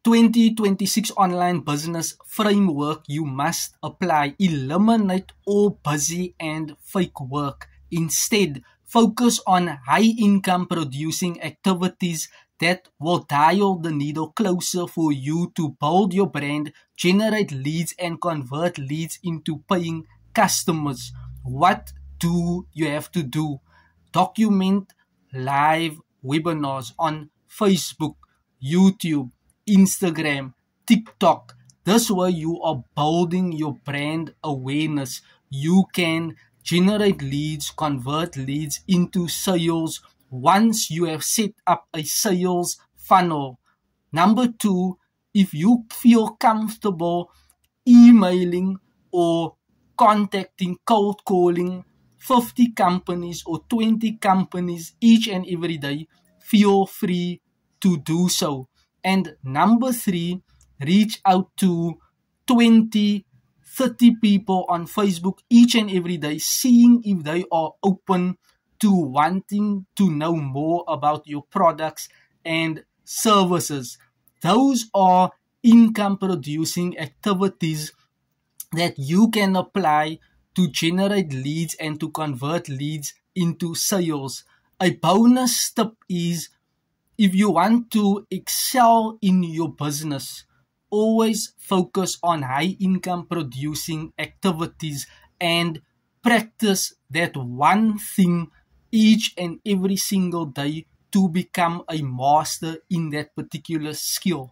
2026 online business framework you must apply. Eliminate all busy and fake work. Instead, focus on high income producing activities that will dial the needle closer for you to build your brand, generate leads, and convert leads into paying customers. What do you have to do? Document live webinars on Facebook, YouTube, Instagram, TikTok. This way you are building your brand awareness. You can generate leads, convert leads into sales once you have set up a sales funnel. Number two, if you feel comfortable emailing or contacting, cold calling 50 companies or 20 companies each and every day, feel free to do so. And number three, reach out to 20, 30 people on Facebook each and every day, seeing if they are open to wanting to know more about your products and services. Those are income producing activities that you can apply to generate leads and to convert leads into sales. A bonus tip is, if you want to excel in your business, always focus on high income producing activities and practice that one thing each and every single day to become a master in that particular skill.